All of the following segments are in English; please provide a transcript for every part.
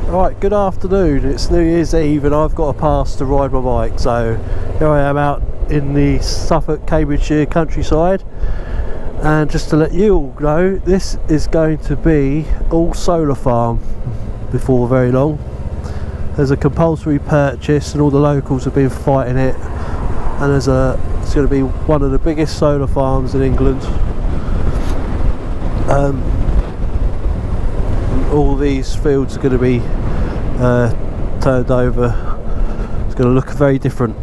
Right, good afternoon. It's New Year's Eve and I've got a pass to ride my bike, so here I am out in the Suffolk, Cambridgeshire countryside. And just to let you all know, this is going to be all solar farm before very long. There's a compulsory purchase and all the locals have been fighting it, and it's going to be one of the biggest solar farms in England. All these fields are going to be turned over. It's going to look very different.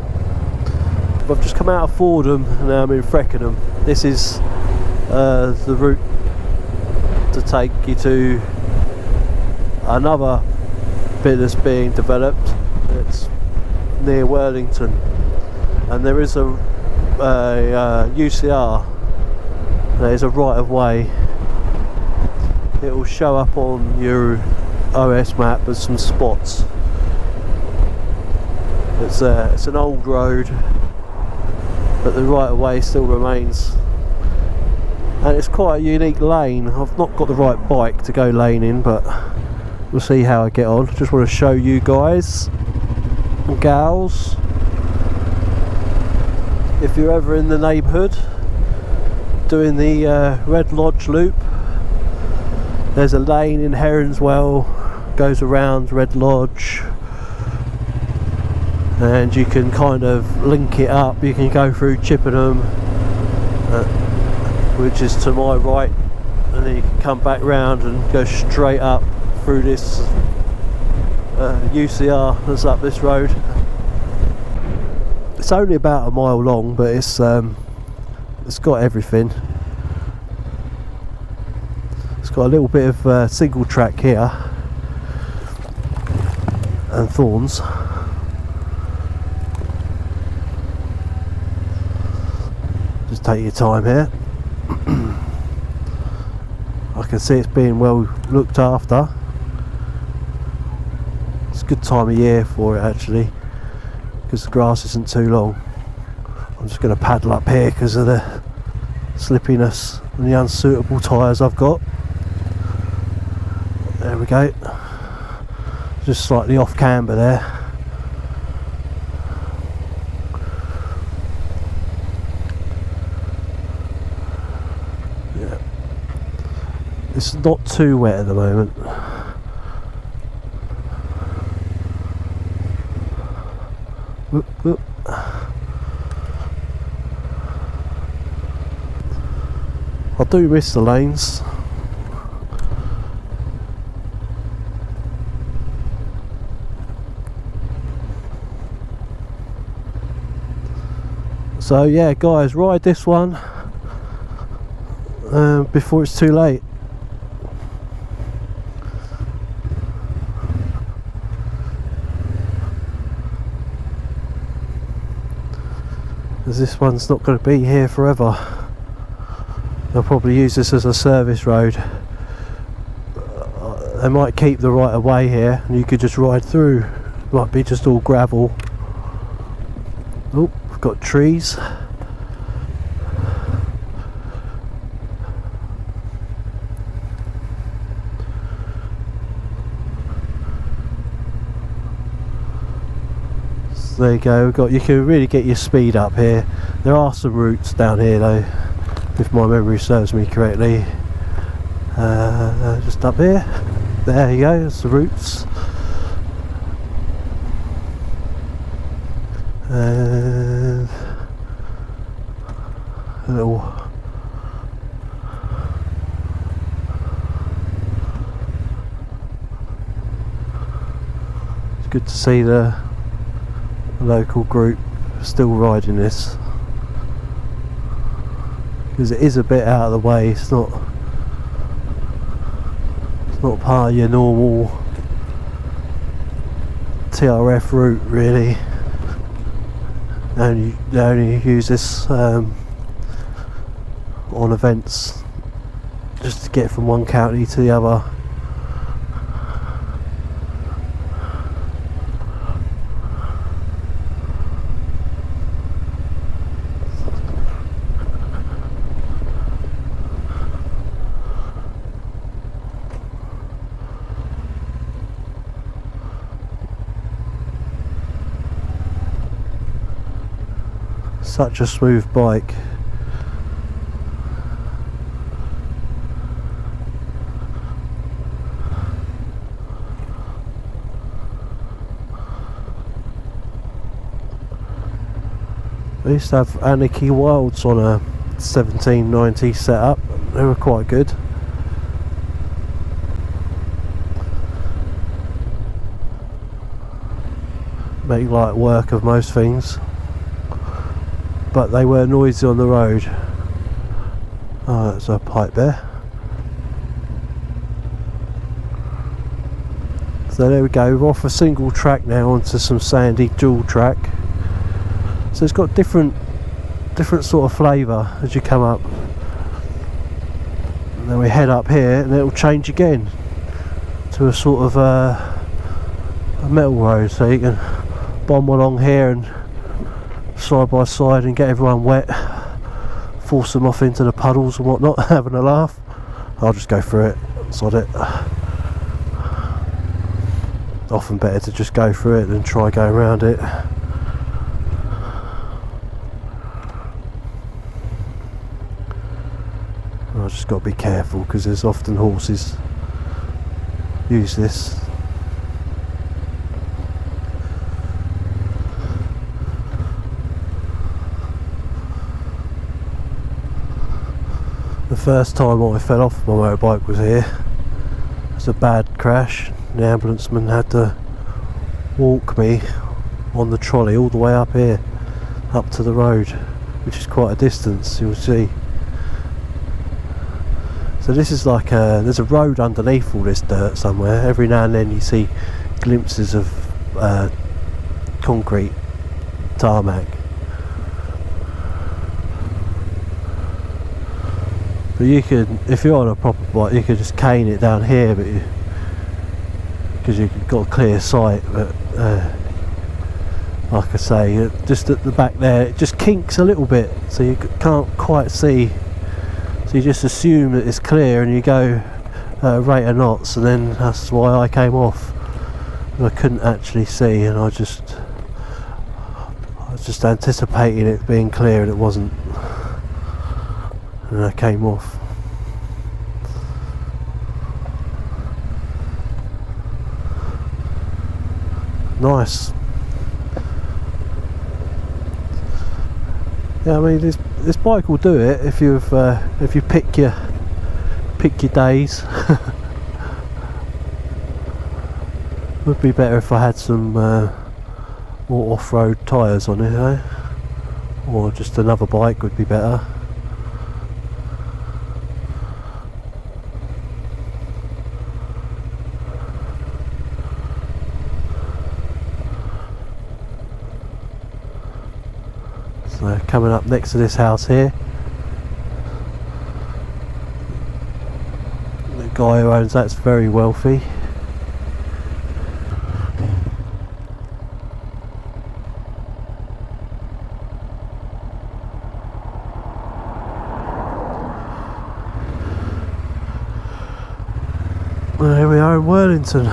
I've just come out of Fordham and now I'm in Freckenham. This is the route to take you to another bit that's being developed. It's near Worthington, and there is a UCR. There's a right of way. It will show up on your OS map as some spots. It's an old road, but the right of way still remains, and it's quite a unique lane. I've not got the right bike to go lane in, but we'll see how I get on. Just want to show you guys and gals, if you're ever in the neighbourhood doing the Red Lodge loop, there's a lane in Heronswell, goes around Red Lodge, and you can kind of link it up. You can go through Chippenham, which is to my right, and then you can come back round and go straight up through this UCR that's up this road. It's only about a mile long, but it's got everything. It's got a little bit of single track here and thorns. Just take your time here. I can see it's being well looked after. It's a good time of year for it actually, because the grass isn't too long. I'm just going to paddle up here because of the slippiness and the unsuitable tyres I've got. There we go. Just slightly off camber there. Yeah. It's not too wet at the moment. Whoop, whoop. I do miss the lanes. So yeah guys, ride this one before it's too late. Because this one's not going to be here forever. They'll probably use this as a service road. They might keep the right of way here and you could just ride through. It might be just all gravel. Oh, we've got trees. So there you go. You can really get your speed up here. There are some routes down here though, if my memory serves me correctly. Just up here. There you go. There's the routes. And a little it's good to see the local group still riding this, because it is a bit out of the way. It's not part of your normal TRF route really. They only use this on events, just to get from one county to the other. such a smooth bike. I used to have Anarchy Wilds on a 1790 setup. They were quite good. Make light work of most things, but they were noisy on the road. Oh, that's a pipe there. So there we go, we're off a single track now onto some sandy dual track. So it's got different sort of flavour as you come up. And then we head up here and it'll change again to a sort of a metal road, so you can bomb along here and side by side and get everyone wet, force them off into the puddles and whatnot, having a laugh. I'll just go through it, sod it. Often better to just go through it than try going around it. I've just got to be careful because there's often horses use this. The first time I fell off my motorbike was here. It was a bad crash. The ambulance man had to walk me on the trolley all the way up here, up to the road, which is quite a distance, you'll see. So this is like there's a road underneath all this dirt somewhere. Every now and then you see glimpses of concrete tarmac. But you could, if you're on a proper bike, you could just cane it down here, but because you've got a clear sight. But like I say, just at the back there, it just kinks a little bit, so you can't quite see. So you just assume that it's clear and you go rate of knots, and then that's why I came off. And I couldn't actually see, and I was just anticipating it being clear, and it wasn't. And I came off. Nice. Yeah, I mean this bike will do it if you pick your days. Would be better if I had some more off-road tyres on it, eh? Or just another bike would be better. So coming up next to this house here, the guy who owns that's very wealthy. Well, here we are in Wellington.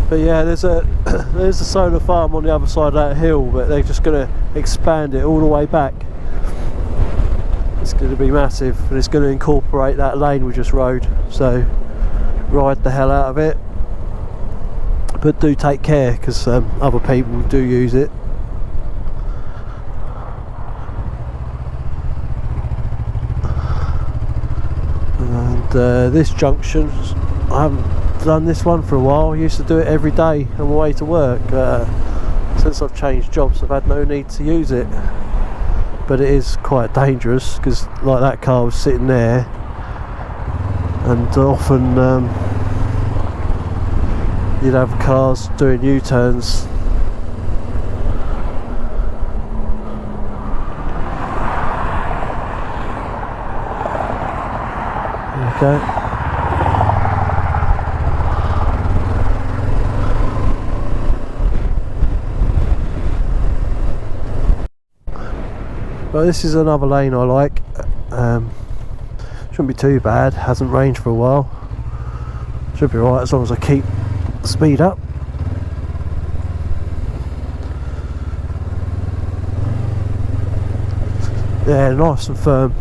But yeah, there's a solar farm on the other side of that hill, but they're just going to expand it all the way back. It's going to be massive, and it's going to incorporate that lane we just rode, so ride the hell out of it. But do take care, because other people do use it. And this junction, I haven't done this one for a while. I used to do it every day on my way to work. Since I've changed jobs, I've had no need to use it. But it is quite dangerous, because like that car was sitting there, and often you'd have cars doing U-turns. Okay. But this is another lane I like. Should shouldn't be too bad. Hasn't rained for a while. Should be alright as long as I keep the speed up. Yeah, nice and firm.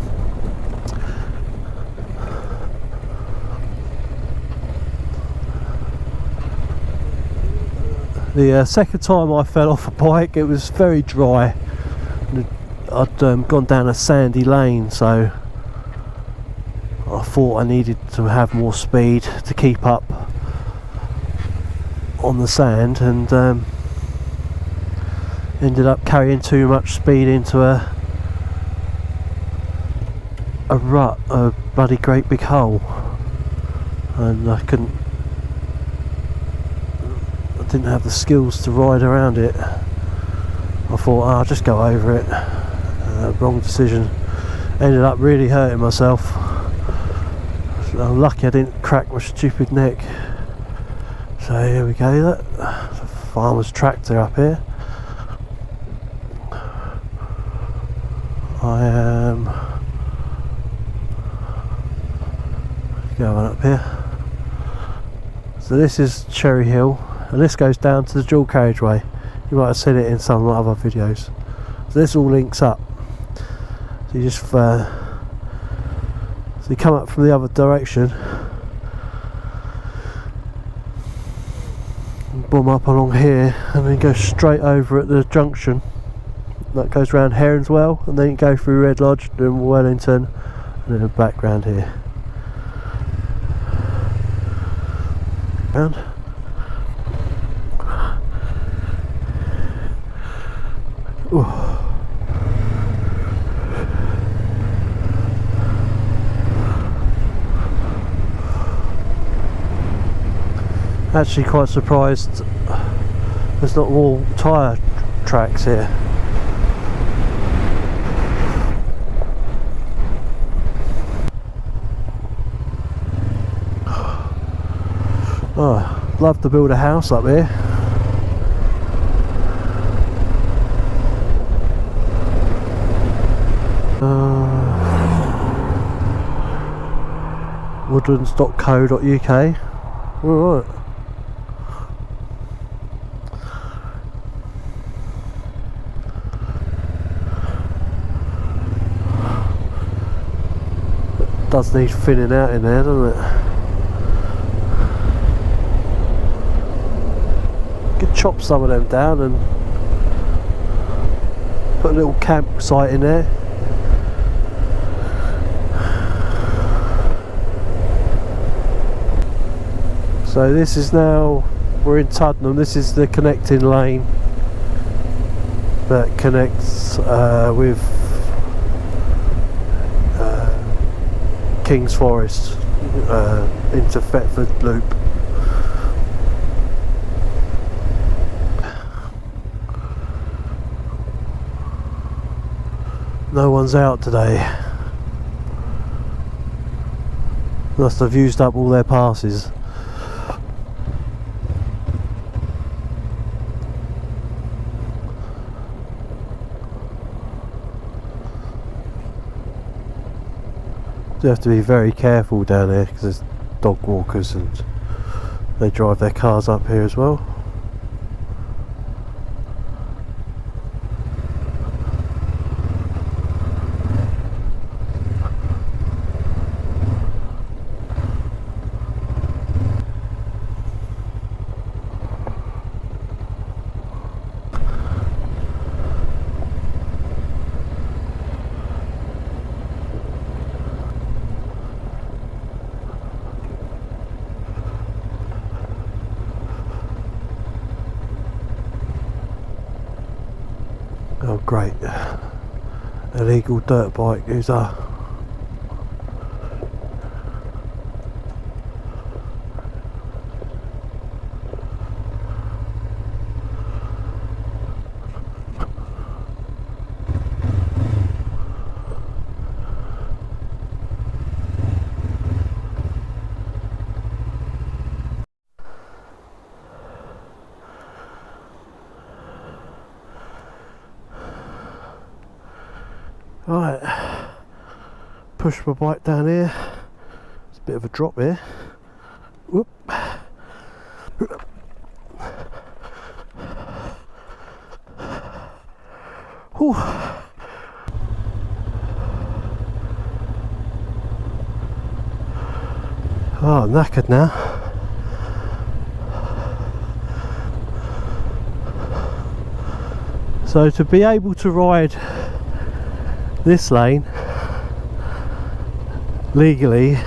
The second time I fell off a bike, it was very dry. I'd gone down a sandy lane, so I thought I needed to have more speed to keep up on the sand, and ended up carrying too much speed into a rut, a bloody great big hole, and I didn't have the skills to ride around it. I thought, I'll just go over it. Wrong decision. Ended up really hurting myself. I'm lucky I didn't crack my stupid neck. So here we go, look. There's a farmer's tractor up here. I am going up here. So this is Cherry Hill, and this goes down to the dual carriageway. You might have seen it in some other videos. So this all links up. So you just so you come up from the other direction, and boom up along here, and then go straight over at the junction. That goes round Heronswell, and then you go through Red Lodge, then Wellington, and then back round here. Round. Ooh. Actually quite surprised there's not more tyre tracks here. Oh, love to build a house up here. Woodlands.co.uk. Alright. Does need thinning out in there, doesn't it? Could chop some of them down and put a little campsite in there. So this is now, we're in Tuddenham. This is the connecting lane that connects with King's Forest into Thetford Loop. No one's out today. Must have used up all their passes. You have to be very careful down here because there's dog walkers and they drive their cars up here as well. Oh great, illegal dirt bike user. Right, push my bike down here. bit of a drop here. Whoop. Whew. Oh, I'm knackered now. So to be able to ride this lane legally,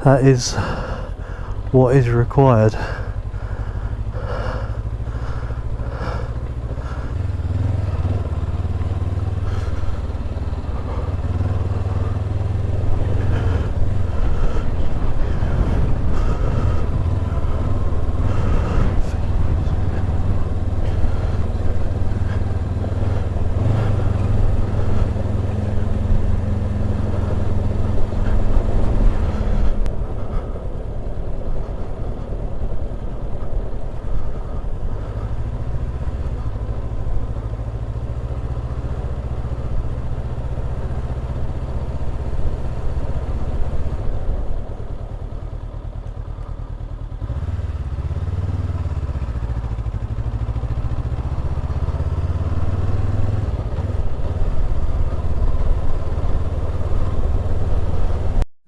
that is what is required.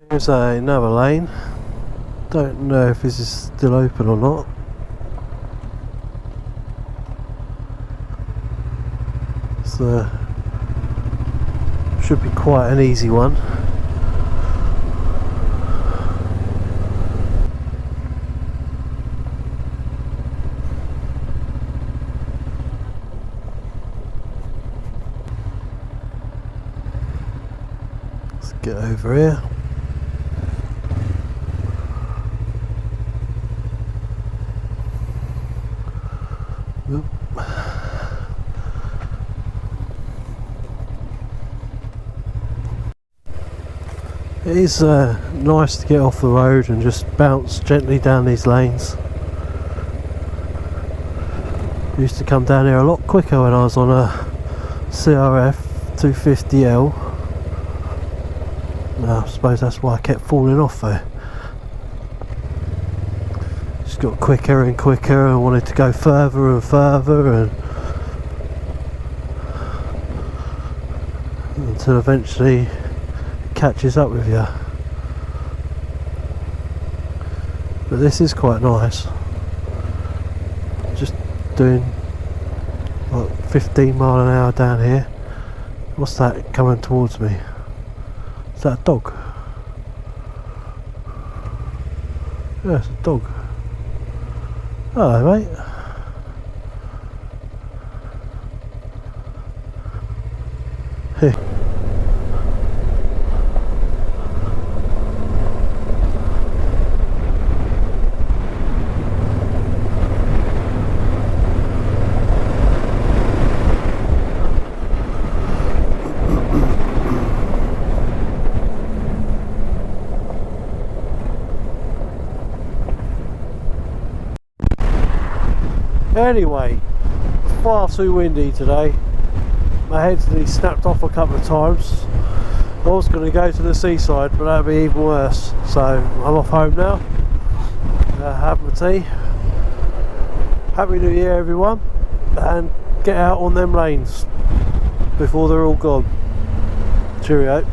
Here's another lane. Don't know if this is still open or not. So should be quite an easy one. Let's get over here. It is nice to get off the road and just bounce gently down these lanes. Used to come down here a lot quicker when I was on a CRF 250L. No, I suppose that's why I kept falling off though. Just got quicker and quicker and wanted to go further and further, and until eventually catches up with you. But this is quite nice, just doing like 15 mile an hour down here. What's that coming towards me? Is that a dog? Yeah, it's a dog. Hello mate. Here. Anyway, far too windy today. My head's nearly snapped off a couple of times. I was going to go to the seaside, but that'd be even worse. So I'm off home now. Have my tea. Happy New Year everyone, and get out on them lanes before they're all gone. Cheerio.